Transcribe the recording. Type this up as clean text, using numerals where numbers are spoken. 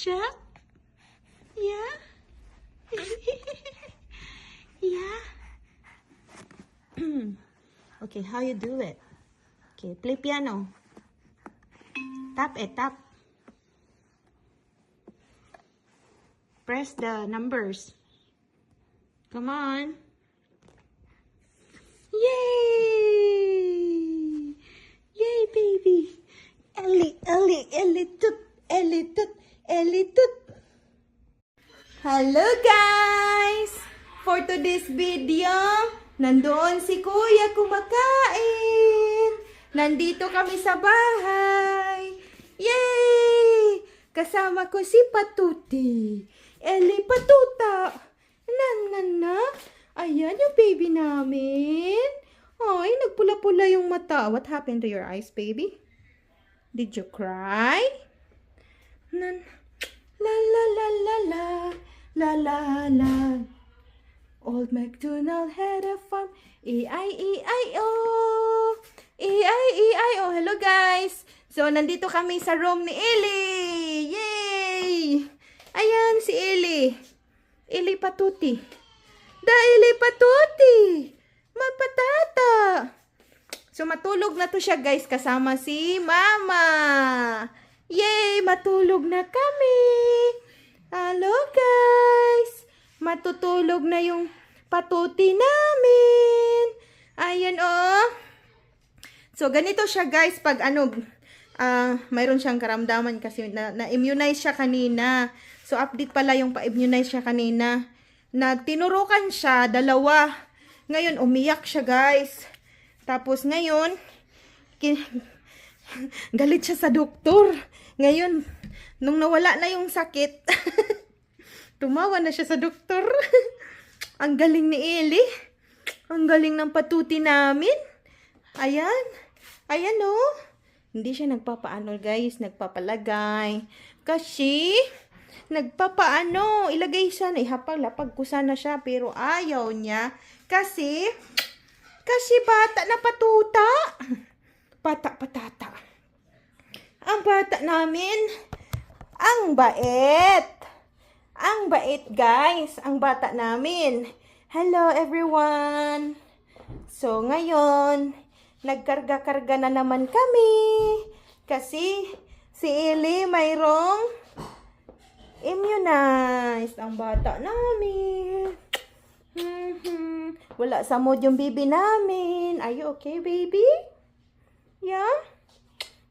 siya? Yeah? Yeah? Okay, how you do it? Okay, play piano. Tap it, tap. Press the numbers. Come on. Yay! Yay, baby! Ellie, Ellie, Ellie, toot, Ellie, toot, Ellie, toot. Hello, guys! For today's video, nandoon si Kuya kumakain. Nandito kami sa bahay. Yay! Kasama ko si Patuti. Ellie Patuta. Na. Ayan yung baby namin. Ay, nagpula-pula yung mata. What happened to your eyes, baby? Did you cry? La la la la la. La la la. Old MacDonald had a farm. E-I-E-I-O. E-I-E-I-O. Hello, guys. So, nandito kami sa room ni Ellie. Yay! Ayan si Ellie. Ellie Patuti. Ellie Patuti. Mapatata. So, matulog na to siya, guys, kasama si Mama. Yay! Matulog na kami. Hello, guys. Matutulog na yung Patuti namin. Ayan, oh. So, ganito siya, guys, pag mayroon siyang karamdaman kasi na-immunize siya kanina. So, update pala yung pa-immunize siya kanina. Na tinurukan siya, 2. Ngayon, umiyak siya, guys. Tapos, ngayon, galit siya sa doktor. Ngayon, nung nawala na yung sakit, tumawa na siya sa doktor. Ang galing ni Ellie. Ang galing ng Patuti namin. Ayan. Ayan, oh. Hindi siya nagpapaano, guys. Nagpapalagay. Kasi, nagpapaano. Ilagay siya. Ihapag-lapag ko sana siya. Pero ayaw niya. Kasi bata na Patuta. Patata. Ang bata namin, ang bait. Ang bait, guys. Ang bata namin. Hello, everyone. So, ngayon, nagkarga-karga na naman kami. Kasi, si Ellie mayroong immunized. Ang bata namin. Wala sa mood yung baby namin. Are you okay, baby? Yeah?